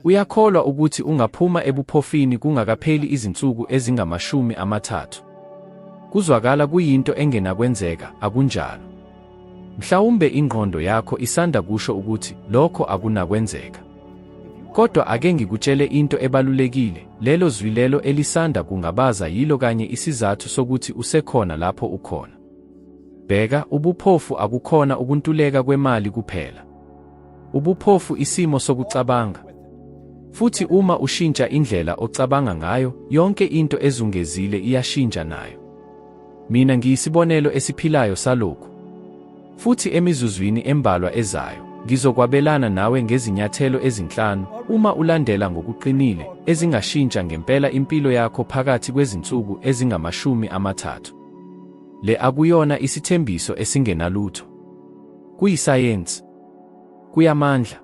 Uyakholwa ukuthi ungaphuma ebuphofini kungakapheli izinsuku ezingama-30. Kuzwakala kuyinto engenakwenzeka, akunjalo. Mhlawumbe ingqondo yakho isanda kusho ukuthi lokho akunakwenzeka. Kodwa ake ngikutshele into ebalulekile, lelo zwi lelo elisanda kungabaza yilo kanye isizathu sokuthi usekhona lapho ukhona. Bheka, ubuphofu akukhona ukuntuleka kwemali kuphela. Ubuphofu isimo sokucabanga. Futhi uma ushintsha indlela ocabanga ngayo, yonke into ezungezile iyashintsha nayo. Mina ngiyisibonelo esiphilayo salokhu. Futhi emizuzwini embalwa ezayo, ngizokwabelana nawe ngezinyathelo ezinhlanu uma ulandela ngokuqinile ezingashintsha ngempela impilo yakho phakathi kwezinsuku ezingama-30. Le akuyona isithembiso esingenalutho. Kuyisayensi. Kuyamandla.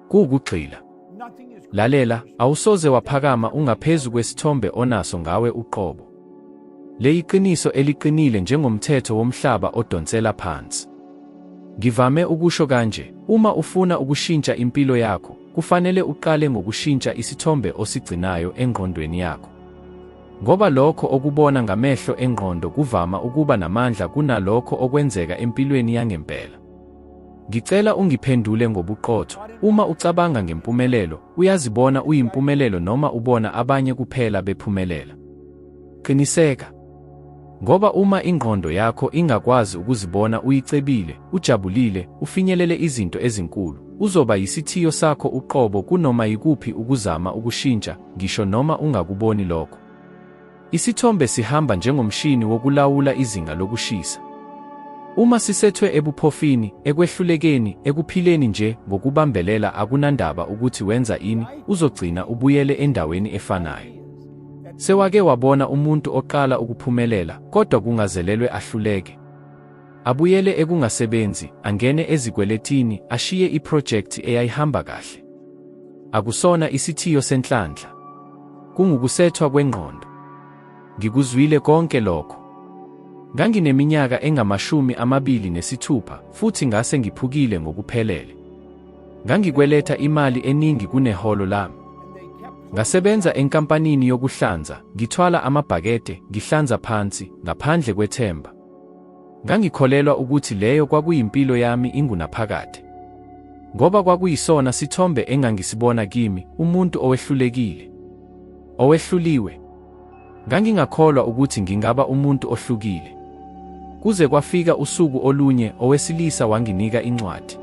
Kuwukugxila. Lalela, awusoze waphakama ungaphezu kwesithombe onaso ngawe uqobo. Le iqiniso eliqinile njengomthetho womhlaba odonsela phansi. Ngivame ukusho kanje, uma ufuna ukushintsha impilo yakho, kufanele uqale ngokushintsha isithombe osigcinayo engqondweni yakho. Ngoba lokho okubona ngamehlo engqondo kuvama ukuba namandla kunalokho okwenzeka empilweni yangempela. Ngicela ungiphendule ngobuqotho, uma ucabanga ngempumelelo, uyazibona uyimpumelelo noma ubona abanye kuphela bephumelela? Qiniseka. Ngoba uma ingqondo yakho ingakwazi ukuzibona uyicebile, ujabulile, ufinyelele izinto ezinkulu, uzoba yisithiyo sakho uqobo kunoma yikuphi ukuzama ukushintsha, ngisho noma ungakuboni lokho. Isithombe sihamba njengomshini wokulawula izinga lokushisa. Uma sisethwe ebuphofini, ekwehlulekeni, ekuphileni nje ngokubambelela akunandaba ukuthi wenza ini, uzogcina ubuyele endaweni efanayo. Sewake wabona umuntu oqala ukuphumelela, kodwa kungazelelwe ahluleke. Abuyele ekungasebenzi, angene ezikweletini, ashiye iprojekthi eyayihamba kahle. Akusona isithiyo senhlanhla. Kungukusethwa kwengqondo. Ngikuzwile konke lokho. Ngangineminyaka engama-26 futhi ngase ngiphukile ngokuphelele. Ngangikweletha imali eningi kuneholo lami. Ngasebenza enkampanini yokuhlanza, ngithwala amabhakede, ngihlanza phansi, ngaphandle kwethemba. Ngangikholelwa ukuthi leyo kwakuyimpilo yami ingunaphakade. Ngoba kwakuyisona sithombe engangisibona kimi, umuntu owehlulekile. Owehluliwe. Ngangingakholwa ukuthi ngingaba umuntu ohlukile. Kuze kwafika usuku olunye owesilisa wanginika incwadi.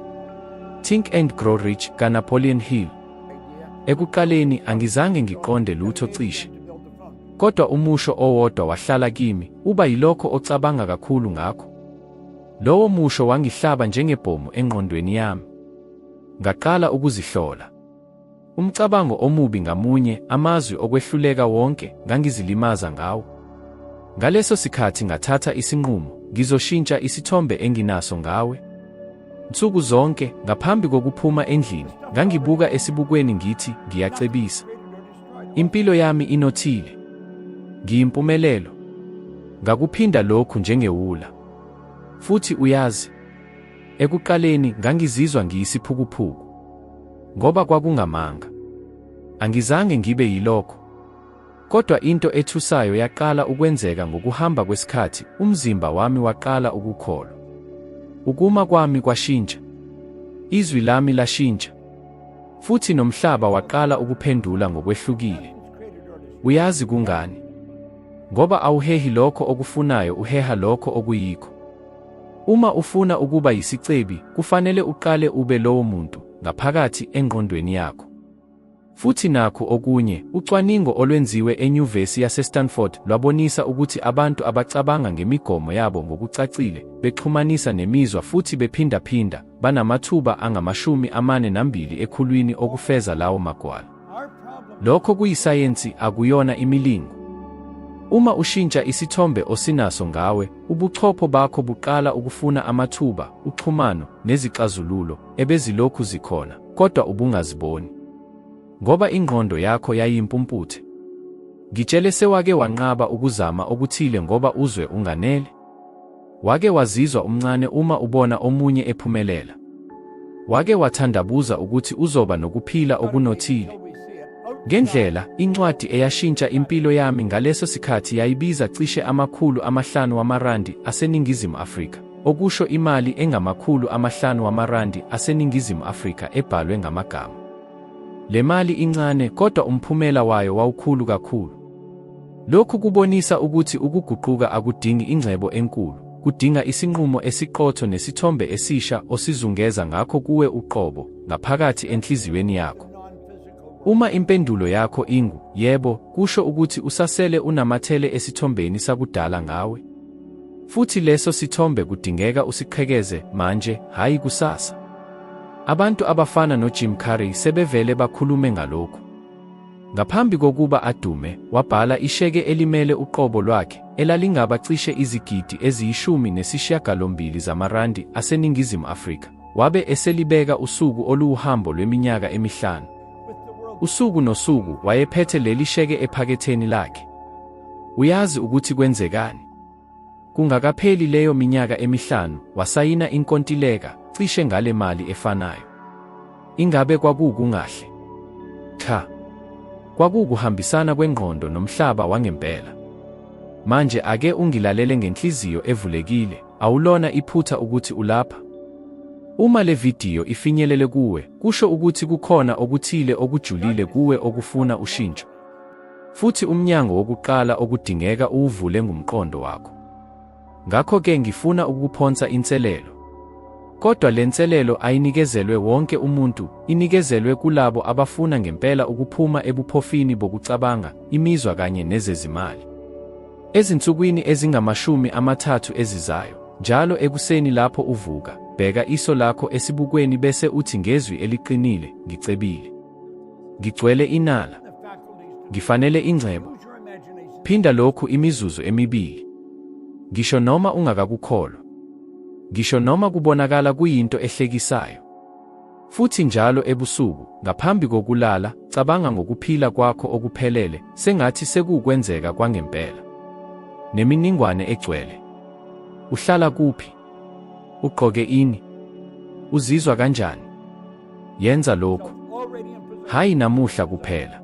Think and Grow Rich kaNapoleon Hill. Ekuqaleni angizange ngiqonde lutho cishe. Kodwa umusho owodwa wahlala kimi, uba yilokho ocabanga kakhulu ngakho. Lowo musho wangihlaba njengebhomu engqondweni yami. Ngaqala ukuzihlola. Umcabango omubi ngamunye, amazwi okwehluleka wonke, ngangizilimaza ngawo. Ngaleso sikhathi ngathatha isinqumo, ngizoshintsha isithombe enginaso ngawe. Nsuku zonke, ngaphambi kokuphuma endlini, ngangibuka esibukweni ngithi, ngiyacebisa. Impilo yami inothile. Ngiyimpumelelo. Ngakuphinda lokhu njengewula. Futhi uyazi, ekuqaleni ngangizizwa ngiyisiphukuphuku. Ngoba kwakungamanga. Angizange ngibe yilokho. Kodwa into ethusayo yaqala ukwenzeka ngokuhamba kwesikhathi, umzimba wami waqala ukukholwa. Ukuma kwami kwashintsha. Izwi lami lashintsha. Futhi nomhlaba waqala ukuphendula ngokwehlukile. Uyazi kungani? Ngoba awuhehi lokho okufunayo, uheha lokho okuyikho. Uma ufuna ukuba yisicebi, kufanele uqale ube lowo muntu ngaphakathi engqondweni yakho. Futhi nakho okunye, ucwaningo olwenziwe eNyuvesi yaseStanford lwabonisa ukuthi abantu abacabanga ngemigomo yabo ngokucacile, bexhumanisa nemizwa futhi bephindaphinda, banamathuba angama-42 ekhulwini okufeza lawo magwalo. Lokho kuyisayensi, akuyona imilingo. Uma ushintsha isithombe osinaso ngawe, ubuchopho bakho buqala ukufuna amathuba, uxhumano, nezixazululo, ebezilokhu zikhona, kodwa ubungaziboni. Ngoba ingqondo yakho yayimpumputhe. Ngitshele sewake wanqaba ukuzama okuthile ngoba uzwe unganele? Wake wazizwa umncane uma ubona omunye ephumelela? Wake wathandabuza ukuthi uzoba nokuphila okunothile. Ngendlela, incwadi eyashintsha impilo yami ngaleso sikhathi yayibiza cishe R500 aseNingizimu Afrika, okusho imali engama500 aseNingizimu Afrika ebhalwe ngamagama. Le mali incane kodwa umphumela wayo wawukhulu kakhulu. Lokhu kubonisa ukuthi ukuguquka akudingi ingcebo enkulu, kudinga isinqumo esiqotho nesithombe esisha osizungeza ngakho kuwe uqobo, ngaphakathi enhliziyweni yakho. Uma impendulo yakho ingu yebo, kusho ukuthi usasele unamathele esithombeni sakudala ngawe. Futhi leso sithombe kudingeka usiqhekeze manje, hayi kusasa. Abantu abafana noJim Carrey sebevele bakhulume ngalokhu. Ngaphambi kokuba adume, wabhala isheke elimele uqobo lwakhe, elalingaba cishe izigidi eziyishumi zamarandi aseNingizimu Afrika. Wabe eselibeka usuku oluwuhambo lweminyaka emi5. Usuku nosuku wayephethe leli sheke ephaketheni lakhe. Uyazi ukuthi kwenzekani? Kungakapheli leyo minyaka emi5, wasayina inkontileka cishe ngale mali efanayo. Ingabe kwakungahle? Cha. Kwakuhambisana kwengqondo nomhlaba wangempela. Manje ake ungilalele ngenhliziyo evulekile, awulona iphutha ukuthi ulapha. Uma le video ifinyelele kuwe, kusho ukuthi kukhona okuthile okujulile kuwe okufuna ushintsho. Futhi umnyango wokuqala okudingeka uwuvule ngumqondo wakho. Ngakho-ke ngifuna ukuphonsa inselelo. Kodwa le nselelo ayinikezelwe wonke umuntu, inikezelwe kulabo abafuna ngempela ukuphuma ebuphofini bokucabanga, imizwa kanye nezezimali. Ezinsukwini ezingama30 ezizayo, njalo ekuseni lapho uvuka, bheka iso lakho esibukweni bese uthi ngezwi eliqinile, ngicebile. Ngigcwele inala. Ngifanele ingcebo. Phinda lokhu imizuzu emibili. Ngisho noma ungakakukholwa. Ngisho noma kubonakala kuyinto ehlekisayo. Futhi njalo ebusuku, ngaphambi kokulala, cabanga ngokuphila kwakho okuphelele, sengathi sekukwenzeka kwangempela. Neminingwane egcwele. Uhlala kuphi? Ugqoke ini? Uzizwa kanjani? Yenza lokhu. Hayi namuhla kuphela.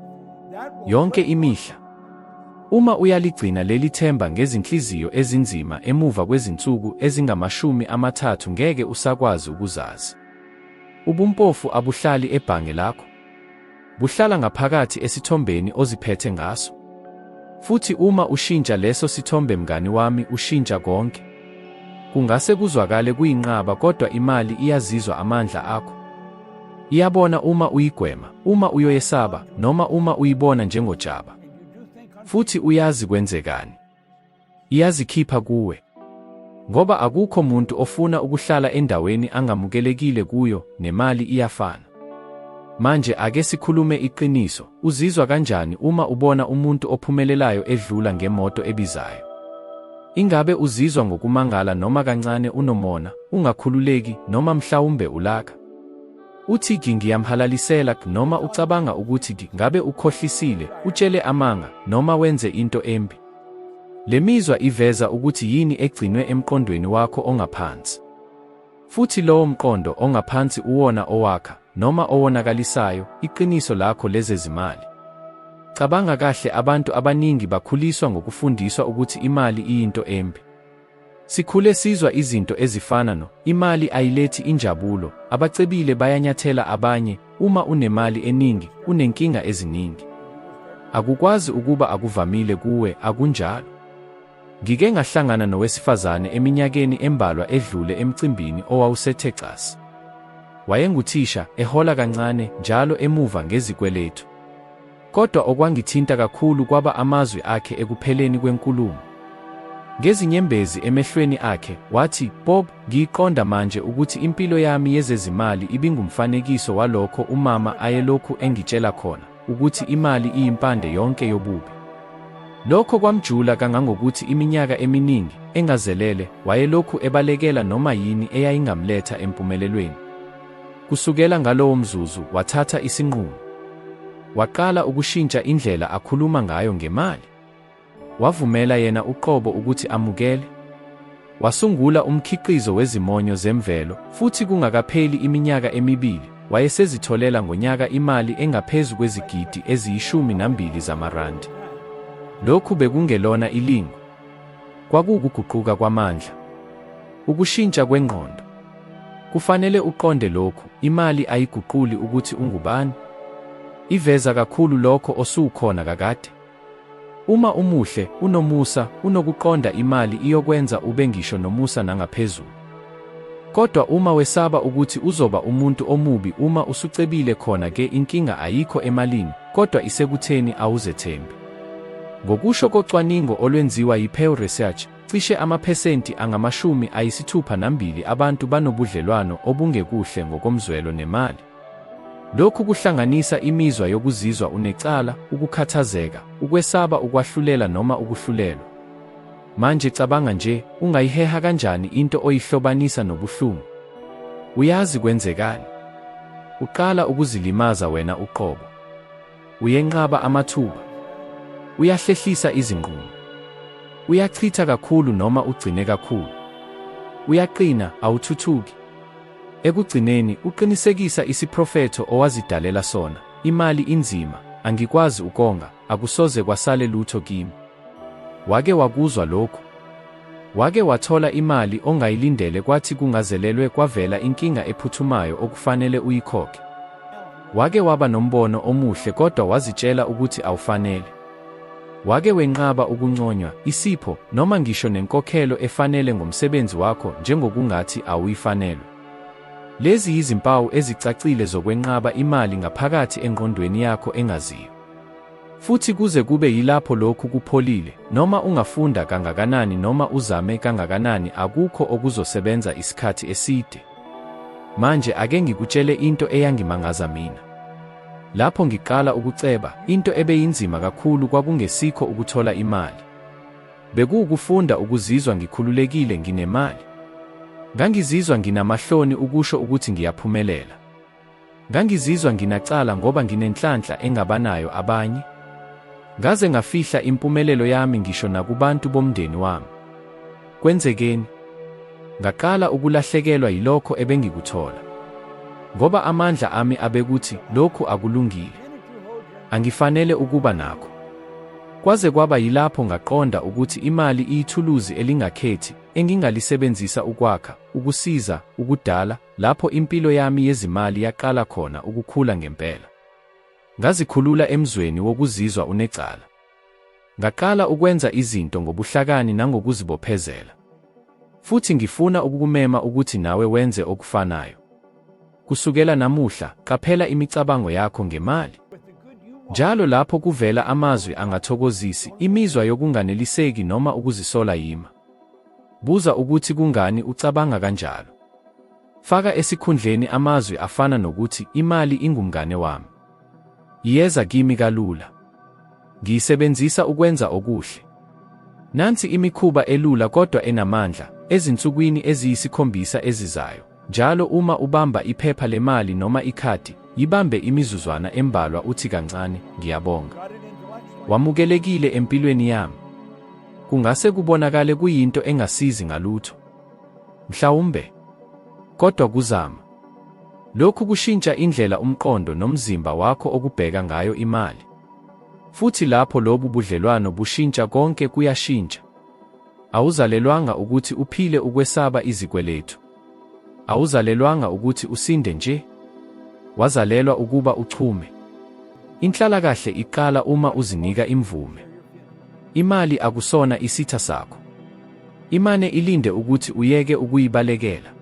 Yonke imihla. Uma uyaligcina leli themba ngezinhliziyo ezinzima emuva kwezinsuku ezingama30 ngeke usakwazi ukuzazi. Ubumpofu abuhlali ebhange lakho. Buhlala ngaphakathi esithombeni oziphethe ngaso. Futhi uma ushintsha leso sithombe mngani wami ushintsha konke. Kungase kuzwakale kuyinqaba kodwa imali iyazizwa amandla akho. Iyabona uma uyigwema, uma uyoyesaba, noma uma uyibona njengojaba. Futhi uyazi kwenzekani. Iyazikhipha kuwe. Ngoba akukho muntu ofuna ukuhlala endaweni angamukelekile kuyo, nemali iyafana. Manje ake sikhulume iqiniso, uzizwa kanjani uma ubona umuntu ophumelelayo edlula ngemoto ebizayo? Ingabe uzizwa ngokumangala noma kancane unomona, ungakhululeki noma mhlawumbe ulaka? Uthi ngiyamhalalisela noma ucabanga ukuthi ngabe ukhohlisile, utshele amanga noma wenze into embi? Le mizwa iveza ukuthi yini egcinwe emqondweni wakho ongaphansi. Futhi lowo mqondo ongaphansi uwona owakha noma owonakalisayo iqiniso lakho lezezimali. Cabanga kahle, abantu abaningi bakhuliswa ngokufundiswa ukuthi imali iyinto embi. Sikhule sizwa izinto ezifana imali ayilethi injabulo, abacebile bayanyathela abanye, uma unemali eningi, unenkinga eziningi. Akukwazi ukuba akuvamile kuwe, akunjalo. Ngike ngahlangana nowesifazane eminyakeni embalwa edlule emcimbini owawuseTexas. Wayenguthisha, ehola kancane, njalo emuva ngezikweletu. Kodwa okwangithinta kakhulu kwaba amazwi akhe ekupheleni kwenkulumo. Ngezinyembezi emehlweni akhe, wathi, "Bob, ngiqonda manje ukuthi impilo yami yezezimali ibingumfanekiso walokho umama ayelokhu engitshela khona, ukuthi imali iyimpande yonke yobubi." Lokho kwamjula kangangokuthi iminyaka eminingi, engazelele, wayelokhu ebalekela noma yini eyayingamletha empumelelweni. Kusukela ngalowo mzuzu, wathatha isinqumo. Waqala ukushintsha indlela akhuluma ngayo ngemali. Wavumela yena uqobo ukuthi amukele. Wasungula umkhiqizo wezimonyo zemvelo, futhi kungakapheli iminyaka emibili, wayesezitholela ngonyaka imali engaphezu kwezigidi eziyi-12 zamarandi. Lokhu bekungelona ilingo. Kwakuwukuguquka kwamandla. Ukushintsha kwengqondo. Kufanele uqonde lokhu, imali ayiguquli ukuthi ungubani. Iveza kakhulu lokho osukhona kakade. Uma umuhle, unomusa, unokuqonda, imali iyokwenza ube ngisho nomusa nangaphezulu. Kodwa uma wesaba ukuthi uzoba umuntu omubi uma usucebile, khona-ke inkinga ayikho emalini, kodwa isekutheni awuzethembi. Ngokusho kocwaningo olwenziwa yi-Pew Research, cishe amaphesenti angama-62 abantu banobudlelwano obungekuhle ngokomzwelo nemali. Lokhu kuhlanganisa imizwa yokuzizwa unecala, ukukhathazeka, ukwesaba, ukwahlulela noma ukuhlulelwa. Manje cabanga nje, ungayiheha kanjani into oyihlobanisa nobuhlungu? Uyazi kwenzekani? Uqala ukuzilimaza wena uqobo. Uyenqaba amathuba. Uyahlehlisa izinqumo. Uyachitha kakhulu noma ugcine kakhulu. Uyaqina, awuthuthuki. Ekugcineni, uqinisekisa isiprofetho owazidalela sona, imali inzima, angikwazi ukonga, akusoze kwasale lutho kimi. Wake wakuzwa lokhu? Wake wathola imali ongayilindele kwathi kungazelelwe kwavela inkinga ephuthumayo okufanele uyikhokhe? Wake waba nombono omuhle kodwa wazitshela ukuthi awufanele? Wake wenqaba ukunconywa, isipho, noma ngisho nenkokhelo efanele ngomsebenzi wakho njengokungathi awuyifanelwe? Lezi yizimpawu ezicacile zokwenqaba imali ngaphakathi engqondweni yakho engaziyo. Futhi kuze kube yilapho lokhu kupholile, noma ungafunda kangakanani noma uzame kangakanani, akukho okuzosebenza isikhathi eside. Manje ake ngikutshele into eyangimangaza mina. Lapho ngiqala ukuceba, into ebeyinzima kakhulu kwakungesikho ukuthola imali. Bekuwukufunda ukuzizwa ngikhululekile nginemali. Ngangizizwa nginamahloni ukusho ukuthi ngiyaphumelela. Ngangizizwa nginacala ngoba nginenhlanhla engabanayo abanye. Ngaze ngafihla impumelelo yami ngisho nakubantu bomndeni wami. Kwenzekeni? Ngaqala ukulahlekelwa yilokho ebengikuthola. Ngoba amandla ami abekuthi lokhu akulungile. Angifanele ukuba nakho. Kwaze kwaba yilapho ngaqonda ukuthi imali iyithuluzi elingakhethi engingalisebenzisa ukwakha, ukusiza, ukudala, lapho impilo yami yezimali yaqala khona ukukhula ngempela. Ngazikhulula emzweni wokuzizwa unecala. Ngaqala ukwenza izinto ngobuhlakani nangokuzibophezela. Futhi ngifuna ukukumema ukuthi nawe wenze okufanayo. Kusukela namuhla, qaphela imicabango yakho ngemali. Njalo lapho kuvela amazwi angathokozisi, imizwa yokunganeliseki noma ukuzisola yima. Buza ukuthi kungani ucabanga kanjalo. Faka esikhundleni amazwi afana nokuthi imali ingumngane wami. Iyeza kimi kalula. Ngiyisebenzisa ukwenza okuhle. Nansi imikhuba elula kodwa enamandla, ezinsukwini eziyisikhombisa ezizayo. Njalo uma ubamba iphepha lemali noma ikhadi, yibambe imizuzwana embalwa uthi kancane, ngiyabonga. Wamukelekile empilweni yami. Kungase kubonakale kuyinto engasizi ngalutho. Mhlawumbe. Kodwa kuzama. Lokhu kushintsha indlela umqondo nomzimba wakho okubheka ngayo imali. Futhi lapho lobu budlelwano bushintsha, konke kuyashintsha. Awuzalelwanga ukuthi uphile ukwesaba izikweletu. Awuzalelwanga ukuthi usinde nje. Wazalelwa ukuba uchume. Inhlalakahle iqala uma uzinika imvume. Imali akusona isitha sakho. Imane ilinde ukuthi uyeke ukuyibalekela.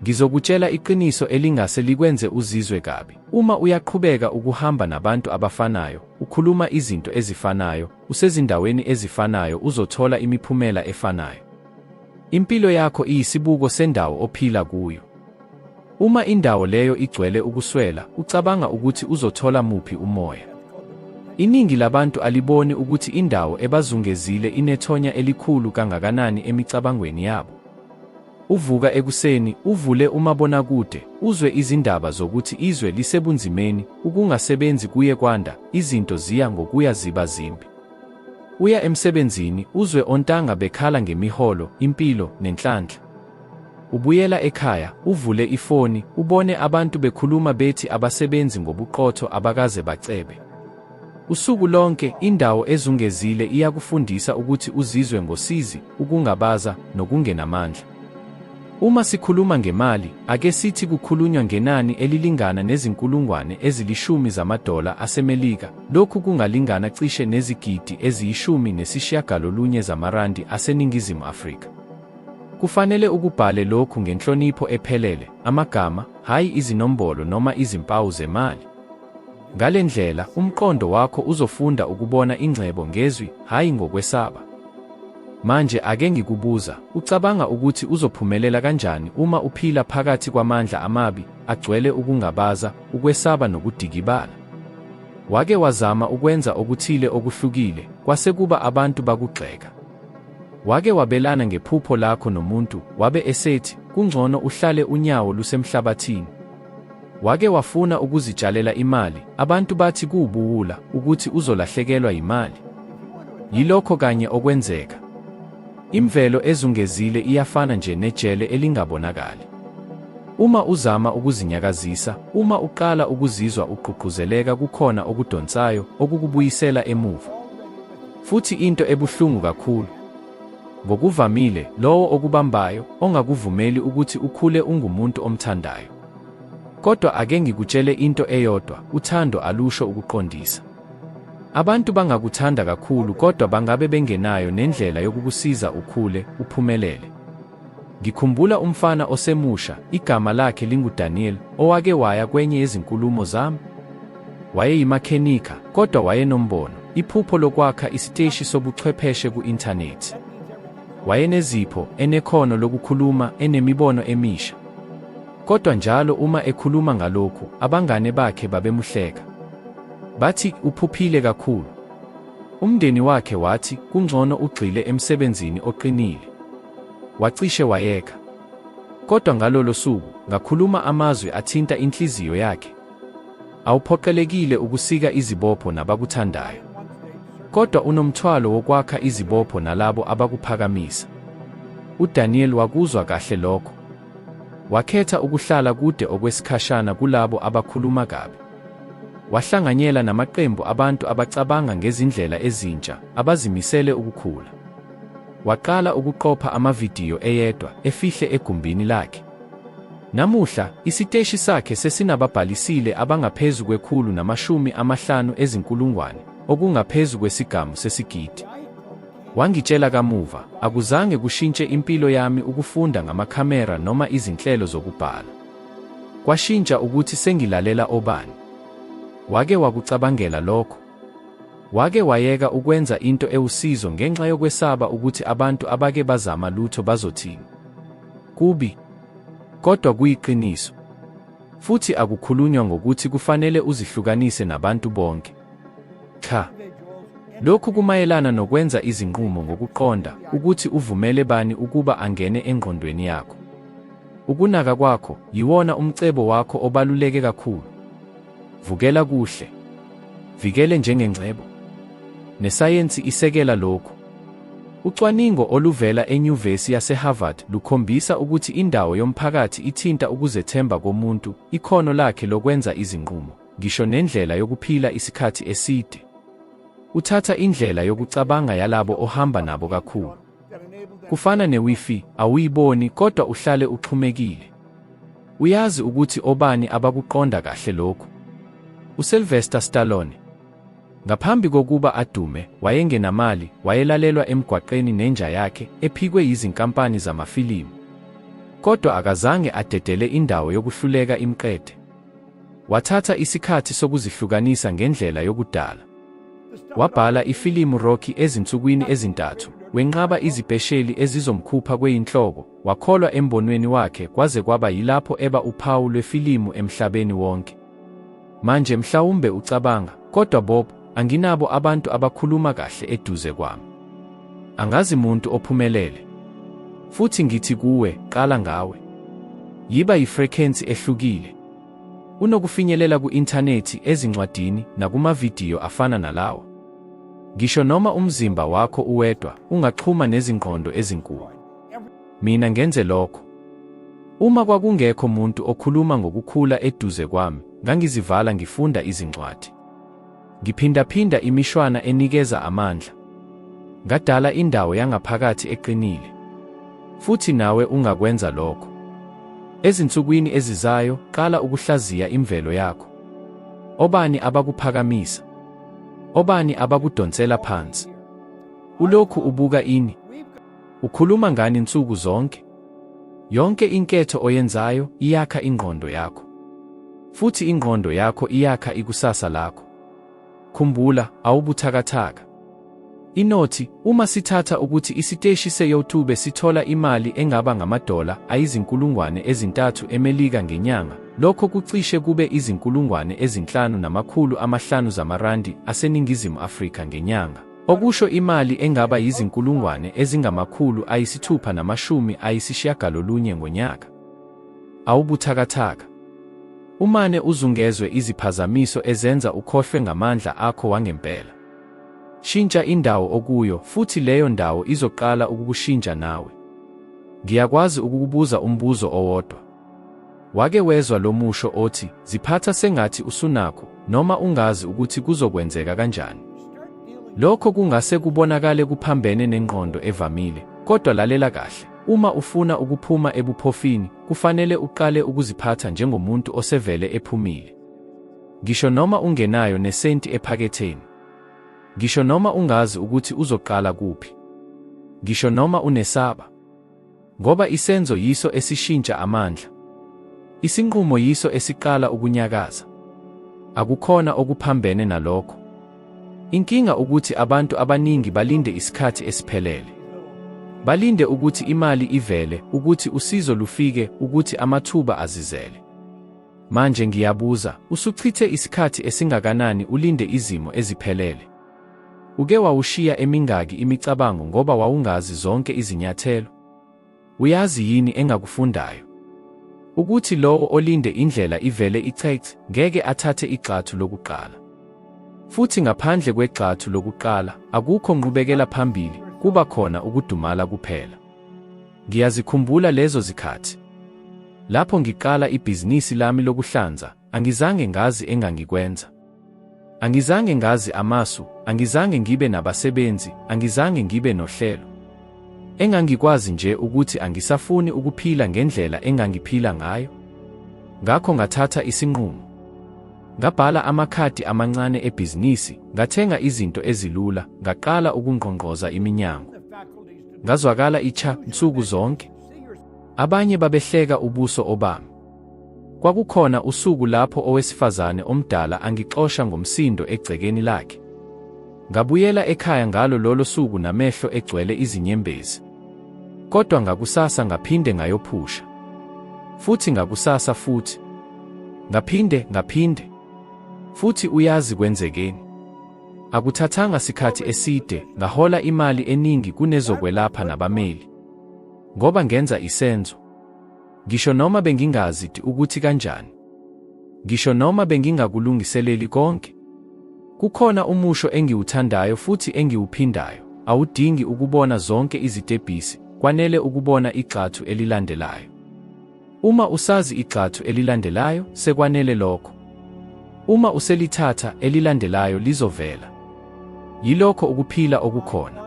Ngizokutshela iqiniso elingase likwenze uzizwe kabi. Uma uyaqhubeka ukuhamba nabantu abafanayo, ukhuluma izinto ezifanayo, usezindaweni ezifanayo, uzothola imiphumela efanayo. Impilo yakho iyisibuko sendawo ophila kuyo. Uma indawo leyo igcwele ukuswela, ucabanga ukuthi uzothola muphi umoya. Iningi labantu aliboni ukuthi indawo ebazungezile inethonya elikhulu kangakanani emicabangweni yabo. Uvuka ekuseni, uvule umabonakude, uzwe izindaba zokuthi izwe lisebunzimeni, ukungasebenzi kuye kwanda, izinto ziya ngokuya ziba zimbi. Uya emsebenzini uzwe ontanga bekhala ngemiholo, impilo, nenhlanhla. Ubuyela ekhaya, uvule ifoni, ubone abantu bekhuluma bethi abasebenzi ngobuqotho abakaze bacebe. Usuku lonke indawo ezungezile iyakufundisa ukuthi uzizwe ngosizi, ukungabaza, nokungenamandla. Uma sikhuluma ngemali, ake sithi kukhulunywa ngenani elilingana nezinkulungwane ezilishumi zamadola aseMelika, lokhu kungalingana cishe nezigidi eziyishumi zamarandi aseNingizimu Afrika. Kufanele ukubhale lokhu ngenhlonipho ephelele, amagama, hhayi izinombolo noma izimpawu zemali. Ngale ndlela, umqondo wakho uzofunda ukubona ingcebo ngezwi, hhayi ngokwesaba. Manje ake ngikubuza, ucabanga ukuthi uzophumelela kanjani uma uphila phakathi kwamandla amabi, agcwele ukungabaza, ukwesaba nokudikibala? Wake wazama ukwenza okuthile okuhlukile, kwase kuba abantu bakugxeka. Wake wabelana ngephupho lakho nomuntu, wabe esethi, kungcono uhlale unyawo lusemhlabathini. Wake wafuna ukuzitshalela imali, abantu bathi kuwubuwula, ukuthi uzolahlekelwa imali. Yilokho kanye okwenzeka. Imvelo ezungezile iyafana nje nejele elingabonakali. Uma uzama ukuzinyakazisa, uma uqala ukuzizwa uqhuqhuzeleka kukhona okudonsayo, okukubuyisela emuva. Futhi into ebuhlungu kakhulu. Ngokuvamile, lowo okubambayo, ongakuvumeli ukuthi ukhule ungumuntu omthandayo. Kodwa ake ngikutshele into eyodwa, uthando alusho ukuqondisa. Abantu bangakuthanda kakhulu kodwa bangabe bengenayo nendlela yokukusiza ukhule, uphumelele. Ngikhumbula umfana osemusha, igama lakhe linguDaniel, owake waya kwenye yezinkulumo zami. Wayeyimakhenika, kodwa wayenombono, iphupho lokwakha isiteshi sobuchwepheshe ku-inthanethi. Wayenezipho, enekhono lokukhuluma, enemibono emisha. Kodwa njalo uma ekhuluma ngalokhu, abangane bakhe babemuhleka. Bathi uphuphile kakhulu. Umndeni wakhe wathi kungcono ugxile emsebenzini oqinile. Wacishe wayeka. Kodwa ngalolo suku, ngakhuluma amazwi athinta inhliziyo yakhe. Awuphoqelekile ukusika izibopho nabakuthandayo. Kodwa unomthwalo wokwakha izibopho nalabo abakuphakamisa. uDaniel wakuzwa kahle lokho. Wakhetha ukuhlala kude okwesikhashana kulabo abakhuluma kabi. Wahlanganyela namaqembu abantu abacabanga ngezindlela ezintsha, abazimisele ukukhula. Waqala ukuqopha amavidiyo eyedwa, efihle egumbini lakhe. Namuhla, isiteshi sakhe sesinababhalisile abangaphezu kwe150 ezinkulungwane, okungaphezu kwesigamu sesigidi. Wangitshela kamuva, akuzange kushintshe impilo yami ukufunda ngamakhamera noma izinhlelo zokubhala. Kwashintsha ukuthi sengilalela obani. Wake wakucabangela lokho? Wake wayeka ukwenza into ewusizo ngenxa yokwesaba ukuthi abantu abake bazama lutho bazothini? Kubi. Kodwa kuyiqiniso. Futhi akukhulunywa ngokuthi kufanele uzihlukanise nabantu bonke. Cha. Lokhu kumayelana nokwenza izinqumo ngokuqonda ukuthi uvumele bani ukuba angene engqondweni yakho. Ukunaka kwakho yiwona umcebo wakho obaluleke kakhulu. Vukela kuhle. Vikele njengengcebo. Nesayensi isekela lokhu. Ucwaningo oluvela eNyuvesi yaseHarvard lukhombisa ukuthi indawo yomphakathi ithinta ukuzethemba komuntu, ikhono lakhe lokwenza izinqumo, ngisho nendlela yokuphila isikhathi eside. Uthatha indlela yokucabanga yalabo ohamba nabo kakhulu. Kufana ne-Wi-Fi, awuyiboni kodwa uhlale uxhumekile. Uyazi ukuthi obani abakuqonda kahle lokhu. uSylvester Stallone. Ngaphambi kokuba adume, wayengenamali, wayelalelwa emgwaqeni nenja yakhe, ephikwe yizinkampani zamafilimu. Kodwa akazange adedele indawo yokuhluleka imqede. Wathatha isikhathi sokuzihlukanisa ngendlela yokudala. Wabhala ifilimu Rocky ezinsukwini ezintathu, wenqaba izipesheli ezizomkhupha kweyinhloko, wakholwa embonweni wakhe kwaze kwaba yilapho eba uphawu lwefilimu emhlabeni wonke. Manje mhlawumbe ucabanga, kodwa Bob, anginabo abantu abakhuluma kahle eduze kwami. Angazi muntu ophumelele. Futhi ngithi kuwe, qala ngawe. Yiba yifrequency ehlukile. Unokufinyelela ku-inthanethi, ezincwadini, nakumavidiyo afana nalawo. Ngisho noma umzimba wakho uwedwa ungaxhuma nezingqondo ezinkulu. Mina ngenze lokho. Uma kwakungekho umuntu okhuluma ngokukhula eduze kwami, ngangizivala ngifunda izincwadi. Ngiphindaphinda imishwana enikeza amandla. Ngadala indawo yangaphakathi eqinile. Futhi nawe ungakwenza lokho. Ezinsukwini ezizayo, qala ukuhlaziya imvelo yakho. Obani abakuphakamisa? Obani abakudonsela phansi? Ulokhu ubuka ini? Ukhuluma ngani insuku zonke? Yonke inketho oyenzayo iyakha ingqondo yakho. Futhi ingqondo yakho iyakha ikusasa lakho. Khumbula, awubuthakathaka. Inothi, uma sithatha ukuthi isiteshi se-YouTube sithola imali engaba ngamadola $3,000 eMelika ngenyanga, lokho kucishe kube $5,500 zamarandi aseNingizimu Afrika ngenyanga, okusho imali engaba $690 ngonyaka. Awubuthakathaka. Umane uzungezwe iziphazamiso ezenza ukhohlwe ngamandla akho wangempela. Shintsha indawo okuyo futhi leyo ndawo izoqala ukukushintsha nawe. Ngiyakwazi ukukubuza umbuzo owodwa. Wake wezwa lo musho othi, ziphatha sengathi usunakho, noma ungazi ukuthi kuzokwenzeka kanjani? Lokho kungase kubonakale kuphambene nengqondo evamile, kodwa lalela kahle. Uma ufuna ukuphuma ebuphofini, kufanele uqale ukuziphatha njengomuntu osevele ephumile. Ngisho noma ungenayo nesenti ephaketheni. Ngisho noma ungazi ukuthi uzoqala kuphi. Ngisho noma unesaba. Ngoba isenzo yiso esishintsha amandla. Isinqumo yiso esiqala ukunyakaza. Akukhona okuphambene nalokho. Inkinga ukuthi abantu abaningi balinde isikhathi esiphelele. Balinde ukuthi imali ivele, ukuthi usizo lufike, ukuthi amathuba azizele. Manje ngiyabuza, usuchithe isikhathi esingakanani ulinde izimo eziphelele? Uke wawushiya emingaki imicabango ngoba wawungazi zonke izinyathelo? Uyazi yini engakufundayo? Ukuthi lowo olinde indlela ivele ichache, ngeke athathe igxathu lokuqala. Futhi ngaphandle kwegxathu lokuqala, akukho ngqubekela phambili, kuba khona ukudumala kuphela. Ngiyazikhumbula lezo zikhathi. Lapho ngiqala ibhizinisi lami lokuhlanza, angizange ngazi engangikwenza. Angizange ngazi amasu, angizange ngibe nabasebenzi, angizange ngibe nohlelo. Engangikwazi nje ukuthi angisafuni ukuphila ngendlela engangiphila ngayo. Ngakho ngathatha isinqumo. Ngabhala amakhadi amancane ebhizinisi, ngathenga izinto ezilula, ngaqala ukungqongqoza iminyango. Ngazwakala icha nsuku zonke. Abanye babehleka ubuso obami. Kwakukhona usuku lapho owesifazane omdala angixosha ngomsindo egcekeni lakhe. Ngabuyela ekhaya ngalo lolo suku namehlo egcwele izinyembezi. Kodwa ngakusasa ngaphinde ngayophusha. Futhi ngakusasa futhi. Ngaphinde. Futhi uyazi kwenzekeni. Akuthathanga sikhathi eside, ngahola imali eningi kunezokwelapha nabameli. Ngoba ngenza isenzo. Ngisho noma bengingazi ukuthi kanjani. Ngisho noma bengingakulungiseleli konke. Kukhona umusho engiwuthandayo futhi engiwuphindayo. Awudingi ukubona zonke izitebhisi, kwanele ukubona igxathu elilandelayo. Uma usazi igxathu elilandelayo, sekwanele lokho. Uma uselithatha elilandelayo lizovela. Yilokho ukuphila okukhona.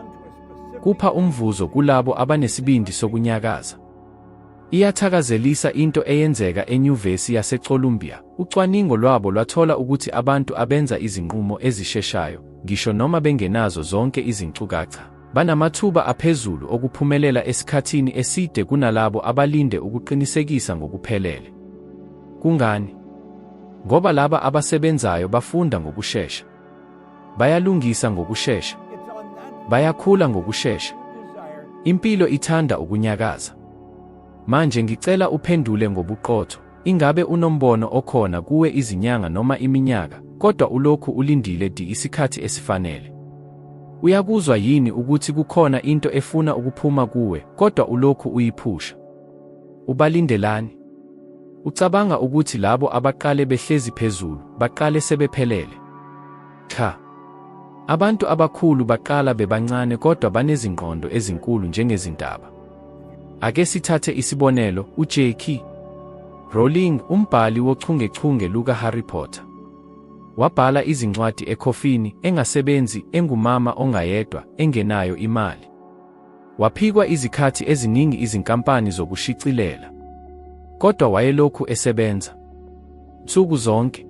Kupha umvuzo kulabo abanesibindi sokunyakaza. Iyathakazelisa into eyenzeka eNyuvesi yaseColumbia. Ucwaningo lwabo lwathola ukuthi abantu abenza izinqumo ezisheshayo, ngisho noma bengenazo zonke izinkcukacha, banamathuba aphezulu okuphumelela esikhathini eside kunalabo abalinde ukuqinisekisa ngokuphelele. Kungani? Ngoba laba abasebenzayo bafunda ngokushesha. Bayalungisa ngokushesha. Bayakhula ngokushesha. Impilo ithanda ukunyakaza. Manje ngicela uphendule ngobuqotho. Ingabe unombono okhona kuwe izinyanga noma iminyaka, kodwa ulokhu ulindile isikhathi esifanele? Uyakuzwa yini ukuthi kukhona into efuna ukuphuma kuwe, kodwa ulokhu uyiphusha? Ubalindelani? Ucabanga ukuthi labo abaqale behlezi phezulu, baqale sebephelele? Cha. Abantu abakhulu baqala bebancane kodwa banezingqondo ezinkulu njengezintaba. Ake sithathe isibonelo, uJK. Rowling, umbhali wochungechunge luka Harry Potter. Wabhala izincwadi ekhofini, engasebenzi, engumama ongayedwa, engenayo imali. Waphikwa izikhathi eziningi izinkampani zokushicilela. Kodwa wayelokhu esebenza. Nsuku zonke.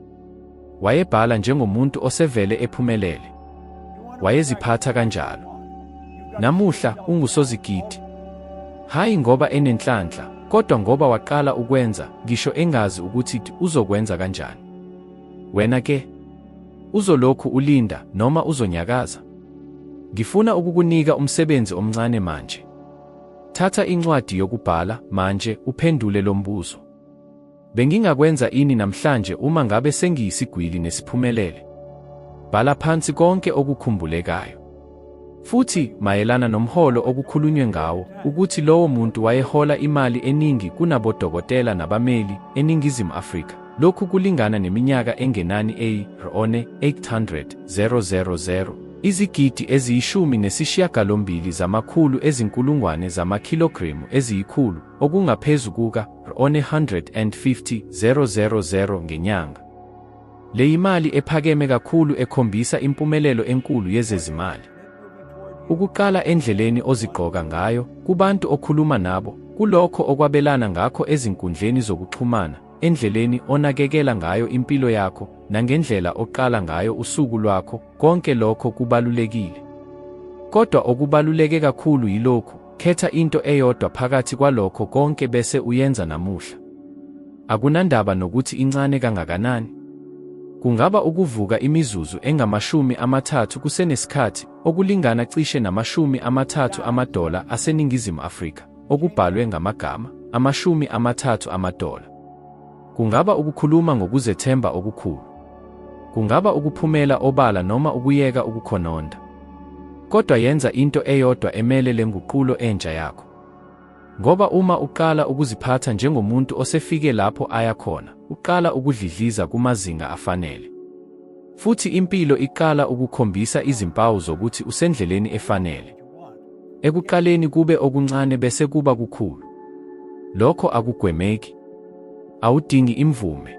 Wayebhala njengomuntu osevele ephumelele. Wayeziphatha kanjalo. Namuhla ungusozigidi. Hayi ngoba enenhlanhla, kodwa ngoba waqala ukwenza, ngisho engazi ukuthi uzokwenza kanjani. Wena ke, uzolokhu ulinda noma uzonyakaza? Ngifuna ukukunika umsebenzi omncane manje. Thatha incwadi yokubhala manje uphendule lo mbuzo. Bengingakwenza ini namhlanje uma ngabe sengiyisigwili nesiphumelele? Bhala phansi konke okukhumbulekayo. Futhi mayelana nomholo okukhulunywe ngawo, ukuthi lowo muntu wayehola imali eningi kunabodokotela nabameli eNingizimu Afrika. Lokhu kulingana neminyaka engenani $800,000, izigidi eziyishumi zamakhulu ezinkulungwane zamakhilogramu eziyikhulu, okungaphezu kuka $150,000 ngenyanga. Le yimali ephakeme kakhulu ekhombisa impumelelo enkulu yezezimali. Ukuqala endleleni ozigqoka ngayo, kubantu okhuluma nabo, kulokho okwabelana ngakho ezinkundleni zokuxhumana, endleleni onakekela ngayo impilo yakho, nangendlela oqala ngayo usuku lwakho, konke lokho kubalulekile. Kodwa okubaluleke kakhulu yilokhu, khetha into eyodwa phakathi kwalokho konke bese uyenza namuhla. Akunandaba nokuthi incane kangakanani. Kungaba ukuvuka imizuzu enga-30 kusenesikhathi, okulingana cishe $30 aseNingizimu Afrika, okubhalwe ngamagama, $30. Kungaba ukukhuluma ngokuzethemba okukhulu. Kungaba ukuphumela obala noma ukuyeka ukukhononda. Kodwa yenza into eyodwa emele le nguqulo entsha yakho. Ngoba uma uqala ukuziphatha njengomuntu osefike lapho aya khona, uqala ukudlidliza kumazinga afanele. Futhi impilo iqala ukukhombisa izimpawu zokuthi usendleleni efanele. Ekuqaleni kube okuncane bese kuba kukhulu. Lokho akugwemeki. Awudingi imvume.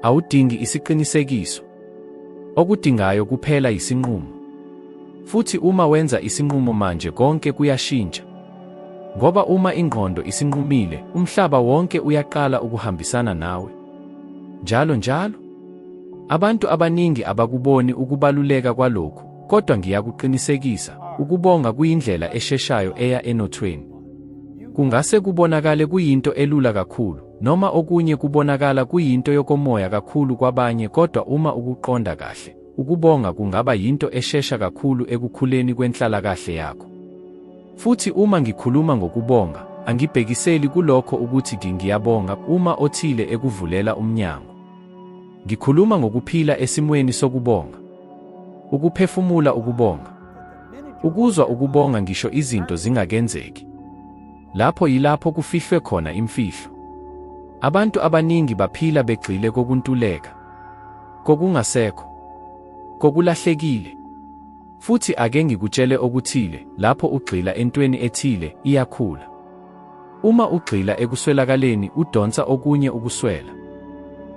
Awudingi isiqinisekiso. Okudingayo kuphela yisinqumo. Futhi uma wenza isinqumo manje konke kuyashintsha. Ngoba uma ingqondo isinqumile, umhlaba wonke uyaqala ukuhambisana nawe. Njalo njalo. Abantu abaningi abakuboni ukubaluleka kwalokhu, kodwa ngiyakuqinisekisa, ukubonga kuyindlela esheshayo eya enothweni. Kungase kubonakale kuyinto elula kakhulu, noma okunye kubonakala kuyinto yokomoya kakhulu kwabanye, kodwa uma ukuqonda kahle, ukubonga kungaba yinto eshesha kakhulu ekukhuleni kwenhlalakahle yakho. Futhi uma ngikhuluma ngokubonga, angibhekiseli kulokho ukuthi ngiyabonga uma othile ekuvulela umnyango. Ngikhuluma ngokuphila esimweni sokubonga. Ukuphefumula ukubonga. Ukuzwa ukubonga ngisho izinto zingakenzeki. Lapho yilapho kufihlwe khona imfihlo. Abantu abaningi baphila begxile kokuntuleka, kokungasekho, kokulahlekile. Futhi ake ngikutshele okuthile, lapho ugxila entweni ethile, iyakhula. Uma ugxila ekuswelakaleni, udonsa okunye ukuswela.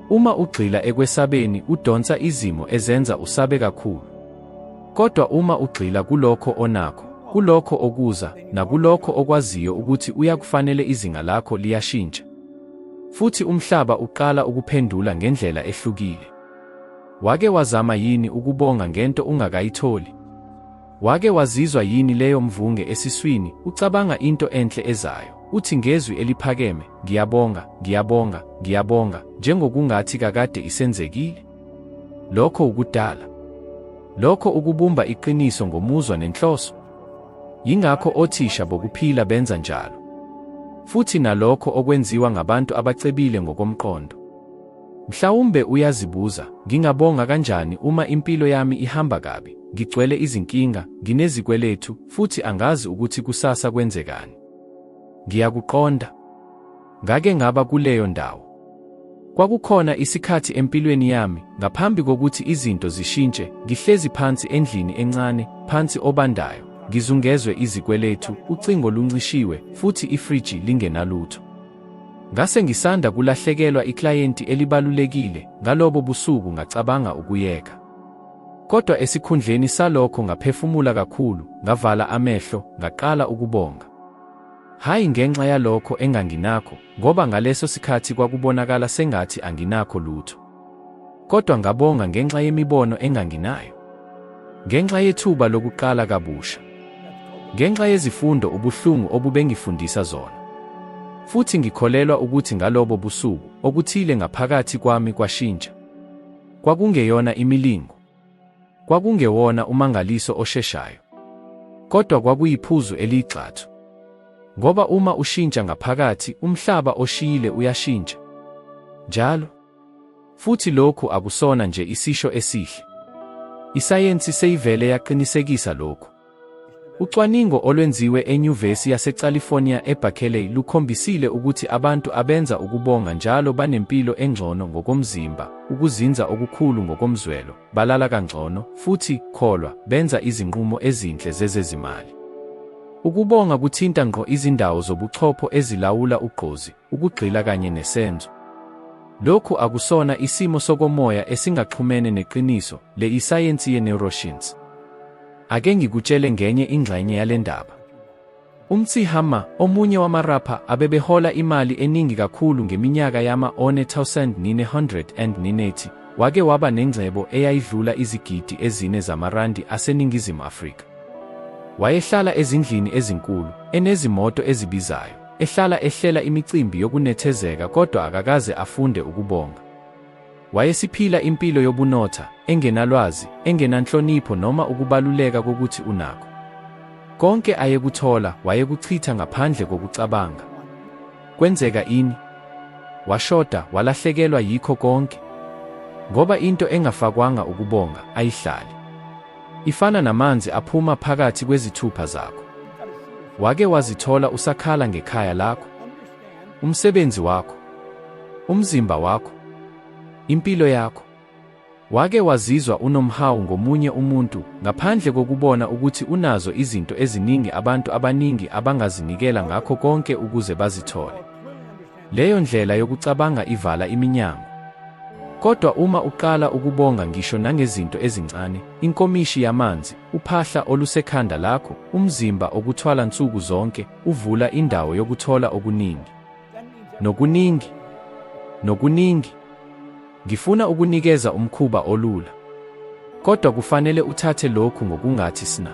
Uma ugxila ekwesabeni, udonsa izimo ezenza usabe kakhulu. Kodwa uma ugxila kulokho onakho, kulokho okuza, nakulokho okwaziyo ukuthi uyakufanele, izinga lakho liyashintsha. Futhi umhlaba uqala ukuphendula ngendlela ehlukile. Wake wazama yini ukubonga ngento ungakayitholi? Wake wazizwa yini leyo mvunge esiswini, ucabanga into enhle ezayo, uthi ngezwi eliphakeme, ngiyabonga, ngiyabonga, ngiyabonga, njengokungathi kakade isenzekile? Lokho ukudala. Lokho ukubumba iqiniso ngomuzwa nenhloso. Yingakho othisha bokuphila benza njalo. Futhi nalokho okwenziwa ngabantu abacebile ngokomqondo. Mhlawumbe uyazibuza, ngingabonga kanjani uma impilo yami ihamba kabi, ngigcwele izinkinga, nginezikweletu, futhi angazi ukuthi kusasa kwenzekani? Ngiyakuqonda. Ngake ngaba kuleyo ndawo. Kwakukhona isikhathi empilweni yami, ngaphambi kokuthi izinto zishintshe, ngihlezi phansi endlini encane, phansi obandayo, ngizungezwe izikweletu, ucingo luncishiwe, futhi ifriji lingenalutho. Ngase ngisanda kulahlekelwa iklayenti elibalulekile, ngalobo busuku ngacabanga ukuyeka. Kodwa esikhundleni salokho ngaphefumula kakhulu, ngavala amehlo, ngaqala ukubonga. Hayi ngenxa yalokho enganginakho, ngoba ngaleso sikhathi kwakubonakala sengathi anginakho lutho. Kodwa ngabonga ngenxa yemibono enganginayo. Ngenxa yethuba lokuqala kabusha. Ngenxa yezifundo ubuhlungu obubengifundisa zona. Futhi ngikholelwa ukuthi ngalobo busuku, okuthile ngaphakathi kwami kwashintsha. Kwakungeyona imilingo. Kwakungewona umangaliso osheshayo. Kodwa kwakuyiphuzu eliyigxathu. Ngoba uma ushintsha ngaphakathi, umhlaba oshiyile uyashintsha. Njalo. Futhi lokhu akusona nje isisho esihle. Isayensi seyivele yaqinisekisa lokhu. Ucwaningo olwenziwe eNyuvesi yaseCalifornia eBerkeley lukhombisile ukuthi abantu abenza ukubonga njalo banempilo engcono ngokomzimba, ukuzinza okukhulu ngokomzwelo, balala kangcono, futhi, kholwa, benza izinqumo ezinhle zezezimali. Ukubonga kuthinta ngqo izindawo zobuchopho ezilawula ugqozi, ukugxila kanye nesenzo. Lokhu akusona isimo sokomoya esingaxhumene neqiniso, le isayensi ye-neuroscience. Ake ngikutshele ngenye ingxenye yale ndaba. UMC Hammer, omunye wamarapha abebehola imali eningi kakhulu ngeminyaka yama-1980, wake waba nengcebo eyayidlula izigidi ezine zamarandi aseNingizimu Afrika. Wayehlala ezindlini ezinkulu, enezimoto ezibizayo, ehlala ehlela imicimbi yokunethezeka kodwa akakaze afunde ukubonga. Wayesiphila impilo yobunotha, engenalwazi, engenanhlonipho noma ukubaluleka kokuthi unakho. Konke ayekuthola, wayekuchitha ngaphandle kokucabanga. Kwenzeka ini? Washoda, walahlekelwa yikho konke. Ngoba into engafakwanga ukubonga, ayihlali. Ifana namanzi aphuma phakathi kwezithupha zakho. Wake wazithola usakhala ngekhaya lakho, umsebenzi wakho, umzimba wakho, impilo yakho. Wake wazizwa unomhawu ngomunye umuntu, ngaphandle kokubona ukuthi unazo izinto eziningi abantu abaningi abangazinikela ngakho konke ukuze bazithole. Leyo ndlela yokucabanga ivala iminyango. Kodwa uma uqala ukubonga ngisho nangezinto ezincane, inkomishi yamanzi, uphahla olusekhanda lakho, umzimba okuthwala nsuku zonke, uvula indawo yokuthola okuningi. Nokuningi. Nokuningi. Ngifuna ukunikeza umkhuba olula. Kodwa kufanele uthathe lokhu ngokungathi sina.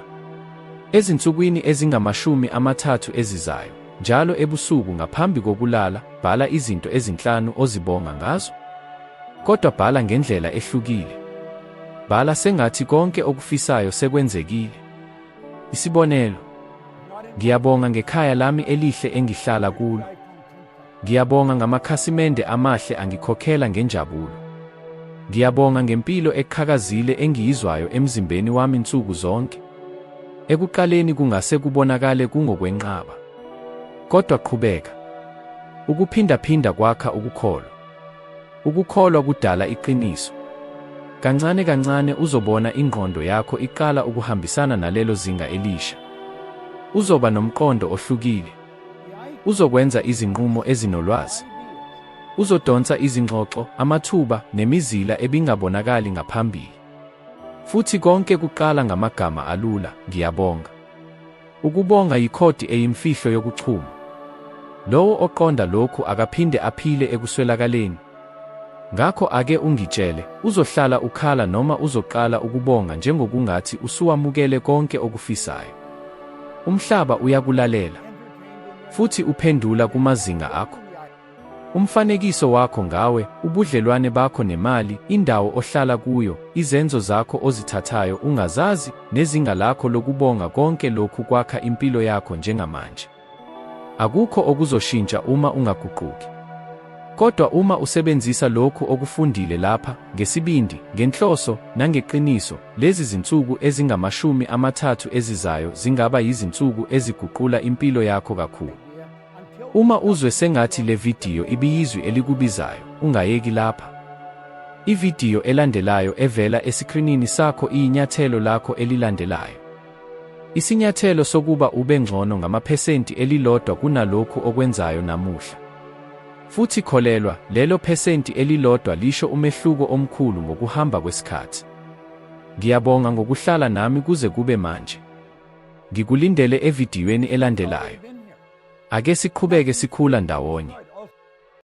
Ezinsukwini ezingama-30 ezizayo, njalo ebusuku ngaphambi kokulala, bhala izinto ezinhlanu ozibonga ngazo. Kodwa bhala ngendlela ehlukile. Bhala sengathi konke okufisayo sekwenzekile. Isibonelo. Ngiyabonga ngekhaya lami elihle engihlala kulo. Ngiyabonga ngamakhasimende amahle angikhokhela ngenjabulo. Ngiyabonga ngempilo eqhakazile engiyizwayo emzimbeni wami insuku zonke. Ekuqaleni kungase kubonakale kungokwenqaba. Kodwa qhubeka. Ukuphindaphinda kwakha ukukholwa. Ukukholwa kudala iqiniso. Kancane kancane uzobona ingqondo yakho iqala ukuhambisana nalelo zinga elisha. Uzoba nomqondo ohlukile. Uzokwenza izinqumo ezinolwazi. Uzodonsa izingxoxo, amathuba, nemizila ebingabonakali ngaphambili. Futhi konke kuqala ngamagama alula, ngiyabonga. Ukubonga yikhodi eyimfihlo yokuchuma. Lowo oqonda lokhu akaphinde aphile ekuswelakaleni. Ngakho ake ungitshele, uzohlala ukhala noma uzoqala ukubonga njengokungathi usuwamukele konke okufisayo. Umhlaba uyakulalela. Futhi uphendula kumazinga akho. Umfanekiso wakho ngawe, ubudlelwane bakho nemali, indawo ohlala kuyo, izenzo zakho ozithathayo ungazazi, nezinga lakho lokubonga konke lokhu kwakha impilo yakho njengamanje. Akukho okuzoshintsha uma ungaguquki. Kodwa uma usebenzisa lokhu okufundile lapha, ngesibindi, ngenhloso, nangeqiniso, lezi zinsuku ezingama-30 ezizayo zingaba yizinsuku eziguqula impilo yakho kakhulu. Uma uzwe sengathi le vidiyo ibiyizwi elikubizayo, ungayeki lapha. Ividiyo elandelayo evela esikrinini sakho iyinyathelo lakho elilandelayo. Isinyathelo sokuba ube ngcono ngamaphesenti elilodwa kunalokhu okwenzayo namuhla. Futhi kholelwa, lelo phesenti elilodwa lisho umehluko omkhulu ngokuhamba kwesikhathi. Ngiyabonga ngokuhlala nami kuze kube manje. Ngikulindele evidiyweni elandelayo. Ake siqhubeke sikhula ndawonye.